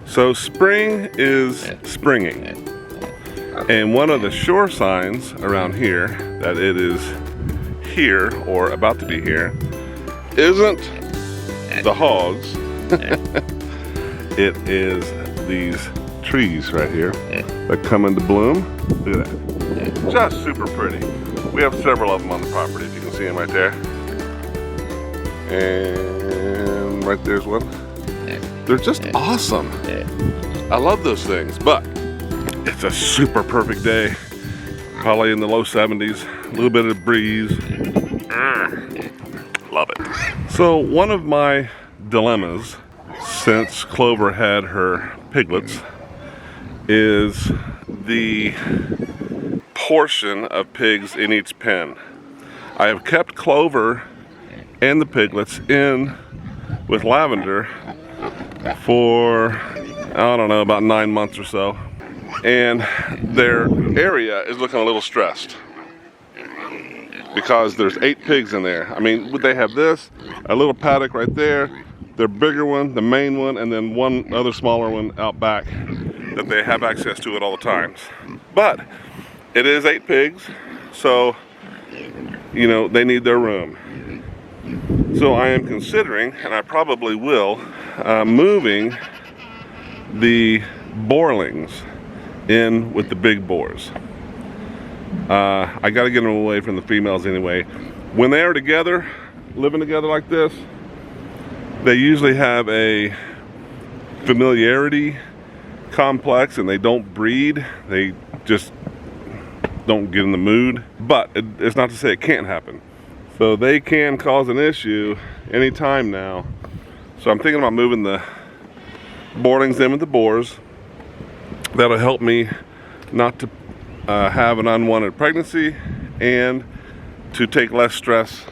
So spring is springing, and one of the sure signs around here that it is here or about to be here isn't the hogs. It is these trees right here that come into bloom. Look at that, just super pretty. We have several of them on the property, if you can see them right there. And right there's one. They're just awesome. I love those things, but it's a super perfect day. Probably in the low 70s, a little bit of breeze. Love it. So one of my dilemmas since Clover had her piglets is the portion of pigs in each pen. I have kept Clover and the piglets in with Lavender for, I don't know, about 9 months or so. And their area is looking a little stressed because there's 8 pigs in there. I mean, they have this, a little paddock right there, their bigger one, the main one, and then one other smaller one out back that they have access to at all the times. But it is 8 pigs, so, you know, they need their room. So I am considering, and I probably will, moving the boarlings in with the big boars. I gotta get them away from the females anyway. When they are together, living together like this, they usually have a familiarity complex and they don't breed. They just don't get in the mood. But it's not to say it can't happen. So they can cause an issue anytime now. So I'm thinking about moving the boarlings in with the boars. That'll help me not to have an unwanted pregnancy and to take less stress,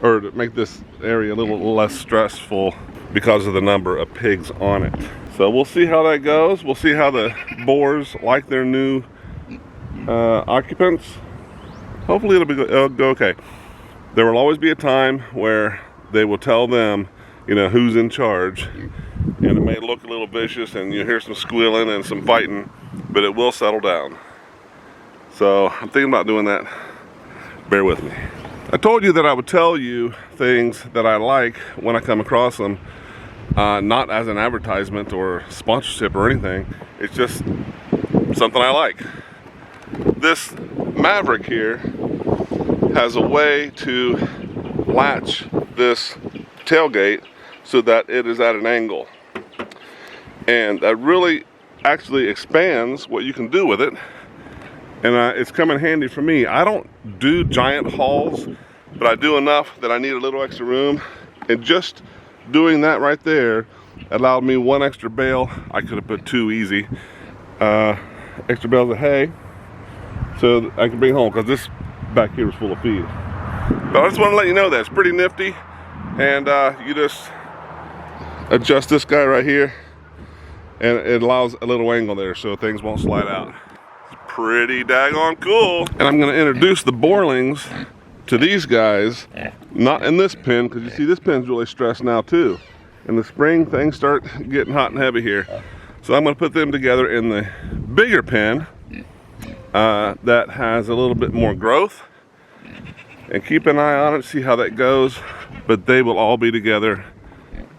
or to make this area a little less stressful because of the number of pigs on it. So we'll see how that goes. We'll see how the boars like their new occupants. Hopefully it'll go okay. There will always be a time where they will tell them, you know, who's in charge, and it may look a little vicious and you hear some squealing and some fighting, but it will settle down. So I'm thinking about doing that. Bear with me. I told you that I would tell you things that I like when I come across them, not as an advertisement or sponsorship or anything. It's just something I like. This Maverick here has a way to latch this tailgate so that it is at an angle, and that really actually expands what you can do with it, and it's come in handy for me. I don't do giant hauls, but I do enough that I need a little extra room, and just doing that right there allowed me 1 extra bale. I could have put 2 easy extra bales of hay so that I can bring home, because this back here is full of feed. But I just want to let you know that it's pretty nifty, and you just adjust this guy right here and it allows a little angle there so things won't slide out. It's pretty daggone cool. And I'm going to introduce the boarlings to these guys, not in this pen, because you see this pen's really stressed now too. In the spring things start getting hot and heavy here, so I'm going to put them together in the bigger pen that has a little bit more growth, and keep an eye on it, see how that goes. But they will all be together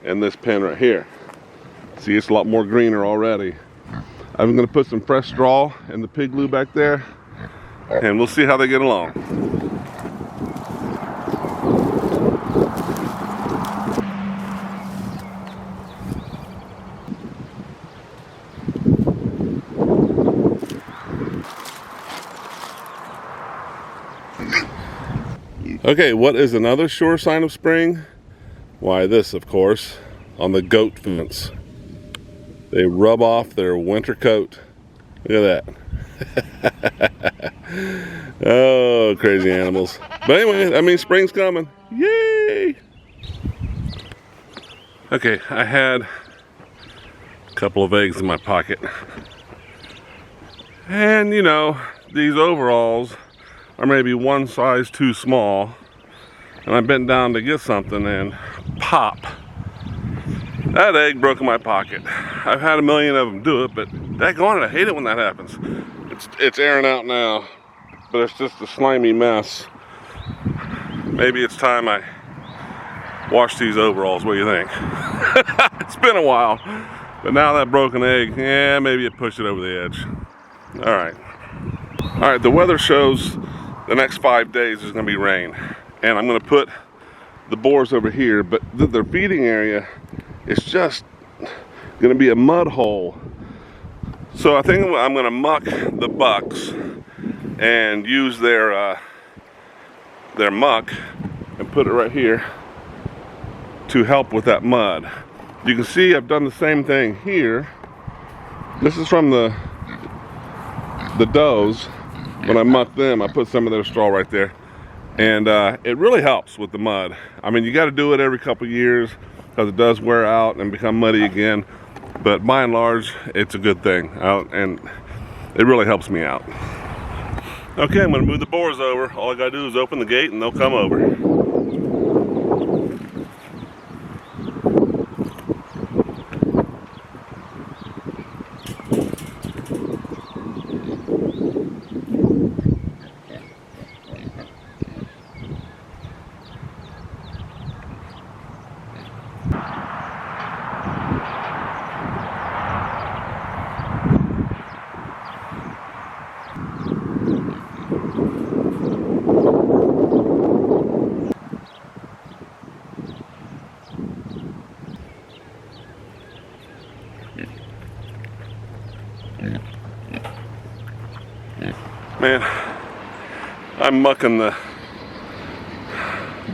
in this pen right here. See, it's a lot more greener already. I'm going to put some fresh straw in the pig loo back there, and we'll see how they get along. Okay, what is another sure sign of spring? Why, this, of course, on the goat fence. They rub off their winter coat. Look at that. Oh, crazy animals. But anyway, I mean, spring's coming. Yay! Okay, I had a couple of eggs in my pocket. And, you know, these overalls are maybe one size too small, and I bent down to get something, and pop, That egg broke in my pocket. I've had a million of them do it, but daggone it, I hate it when that happens. It's airing out now, but it's just a slimy mess. Maybe it's time I wash these overalls. What do you think? It's been a while, but now that broken egg, yeah, maybe it pushed it over the edge. All right, the weather shows the next 5 days is gonna be rain, and I'm gonna put the boars over here, but their feeding area is just gonna be a mud hole. So I think I'm gonna muck the bucks and use their muck and put it right here to help with that mud. You can see I've done the same thing here. This is from the does. When I muck them, I put some of their straw right there, and it really helps with the mud. I mean, you got to do it every couple years because it does wear out and become muddy again, but by and large it's a good thing, and it really helps me out. Okay, I'm going to move the boars over. All I got to do is open the gate and they'll come over. Man, I'm mucking the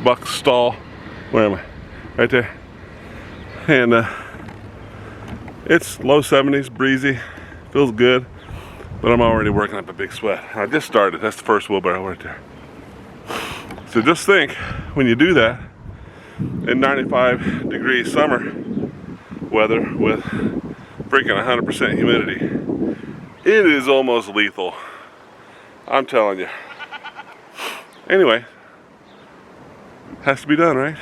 buck stall. Where am I? Right there. And it's low 70s, breezy, feels good, but I'm already working up a big sweat. I just started. That's the first wheelbarrow right there. So just think, when you do that in 95-degree summer weather with freaking 100% humidity, it is almost lethal. I'm telling you. Anyway, has to be done, right?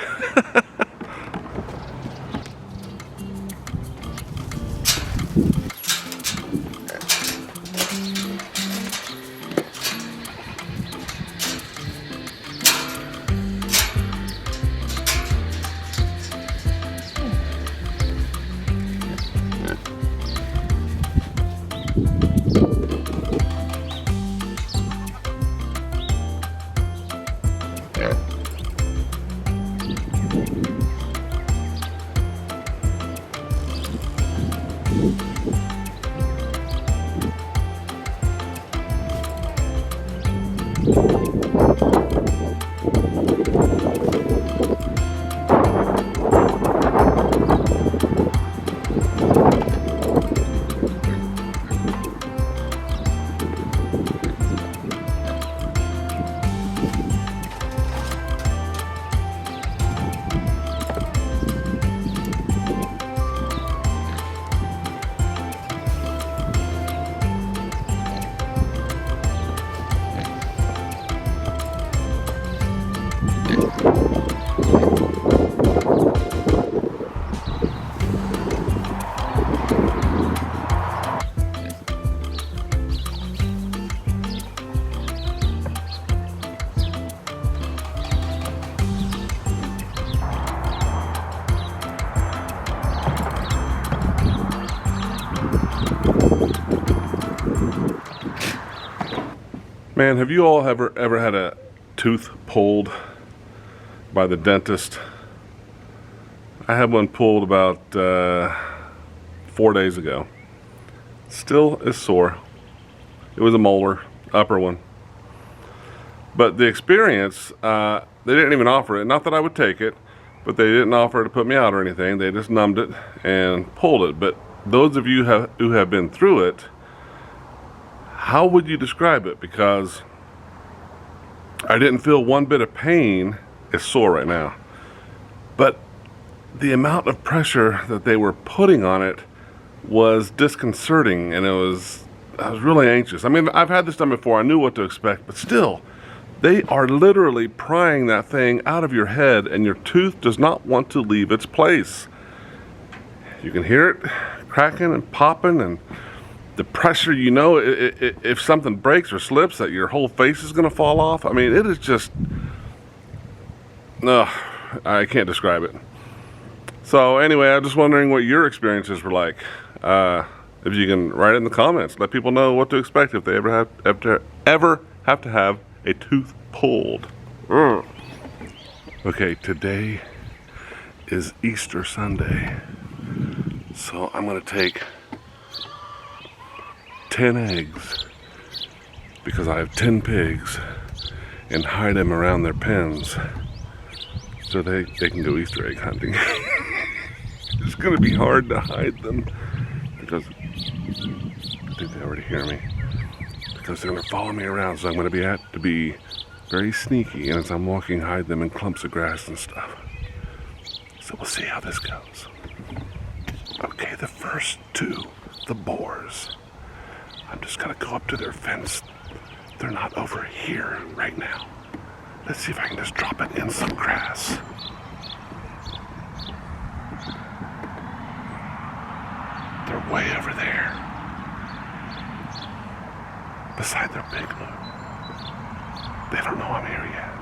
Man, have you all ever had a tooth pulled by the dentist? I had one pulled about 4 days ago. Still is sore. It was a molar, upper one. But the experience, they didn't even offer it. Not that I would take it, but they didn't offer to put me out or anything. They just numbed it and pulled it. But those of you who have been through it, how would you describe it? Because I didn't feel one bit of pain. It's sore right now. But the amount of pressure that they were putting on it was disconcerting, and I was really anxious. I mean, I've had this done before. I knew what to expect, but still, they are literally prying that thing out of your head, and your tooth does not want to leave its place. You can hear it cracking and popping, and the pressure, you know, if something breaks or slips, that your whole face is gonna fall off. I mean, it is just, no, I can't describe it. So anyway, I'm just wondering what your experiences were like. If you can write it in the comments, let people know what to expect if they ever have to have a tooth pulled. Okay, today is Easter Sunday, so I'm gonna take 10 eggs, because I have 10 pigs, and hide them around their pens so they can go Easter egg hunting. It's gonna be hard to hide them because I think they already hear me, because they're gonna follow me around, so I'm gonna have to be very sneaky, and as I'm walking, hide them in clumps of grass and stuff. So we'll see how this goes. Okay, the first two, the boars. I'm just gonna go up to their fence. They're not over here right now. Let's see if I can just drop it in some grass. They're way over there, beside their big loop. They don't know I'm here yet.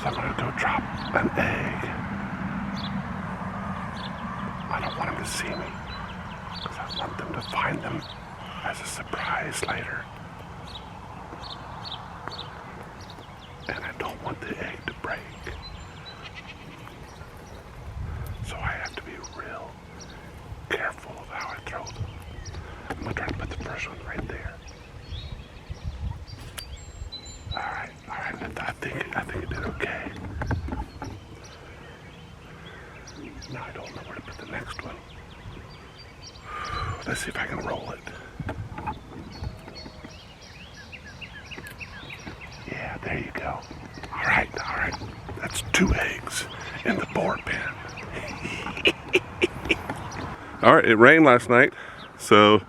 So I'm gonna go drop an egg. I don't want them to see me, because I want them to find them as a surprise later. And I don't want the egg to break. So I have to be real careful of how I throw them. I'm gonna try to put the first one right there. Alright, I think it did okay. Now I don't know where to put the next one. Let's see if I can roll it. Yeah, there you go. Alright. That's 2 eggs in the boar pen. Alright, it rained last night, so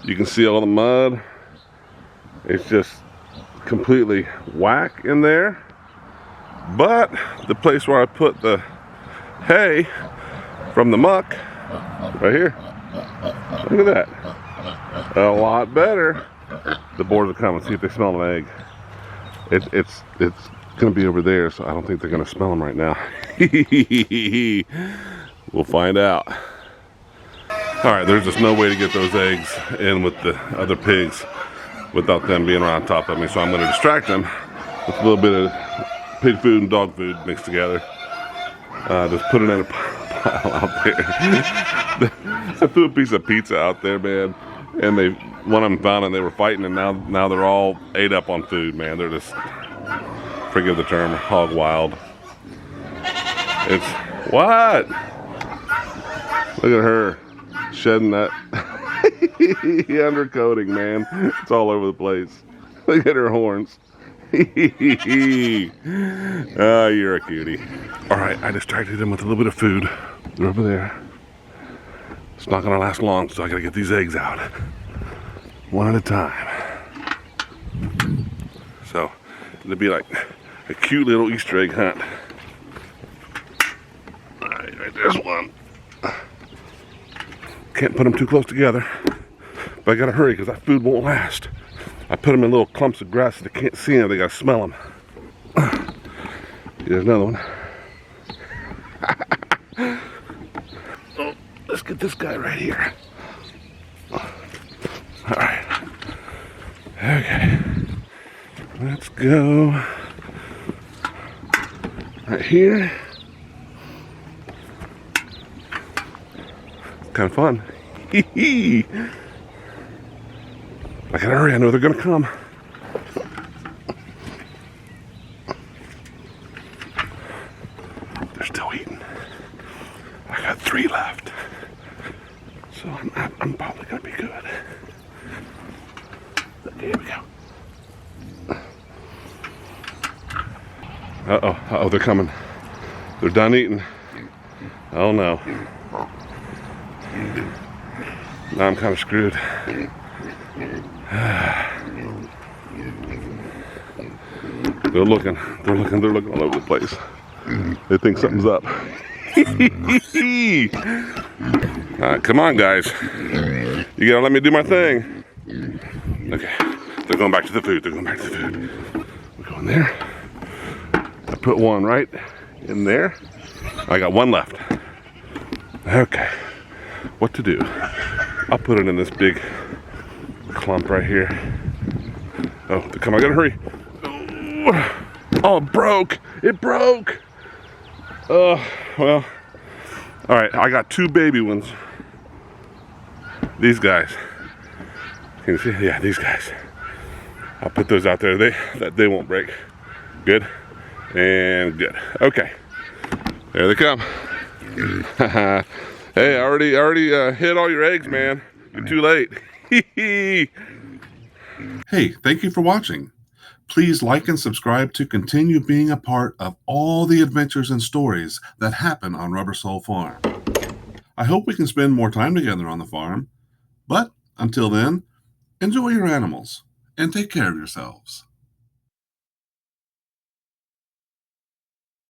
you can see all the mud. It's just completely whack in there. But the place where I put the hay from the muck, right here, look at that. A lot better. The boars will come and see if they smell an egg. It's gonna be over there, so I don't think they're gonna smell them right now. We'll find out. All right, there's just no way to get those eggs in with the other pigs without them being on top of me, so I'm gonna distract them with a little bit of pig food and dog food mixed together. Just put it in a pile out there. I threw a piece of pizza out there, man, and one of them found it and they were fighting, and now they're all ate up on food, man. They're just, forgive the term, hog wild. It's, what? Look at her shedding that undercoating, man. It's all over the place. Look at her horns. Oh, you're a cutie. All right, I distracted them with a little bit of food. They're over there. It's not gonna last long, so I gotta get these eggs out one at a time. So it'll be like a cute little Easter egg hunt. All right, there's one. Can't put them too close together, but I gotta hurry because that food won't last. I put them in little clumps of grass so they can't see them, they gotta smell them. Here's another one. Oh, let's get this guy right here. All right. Okay. Let's go right here. Kind of fun. I gotta hurry, I know they're gonna come. They're still eating. I got 3 left. So I'm probably gonna be good. Here we go. Uh-oh, they're coming. They're done eating. Oh no. Now I'm kind of screwed. They're looking all over the place. They think something's up. Come on, guys. You gotta let me do my thing. Okay, they're going back to the food. They're going back to the food. We're going there. I put one right in there. I got one left. Okay, what to do? I'll put it in this big clump right here. Oh, come on, I gotta hurry. Oh, it broke. It broke. Well, all right, I got two baby ones. These guys. Can you see? Yeah, these guys. I'll put those out there. They won't break. Good and good. Okay, there they come. Hey, I already hid all your eggs, man. You're too late. Hey, thank you for watching. Please like and subscribe to continue being a part of all the adventures and stories that happen on Rubber Soul Farm. I hope we can spend more time together on the farm. But until then, enjoy your animals and take care of yourselves.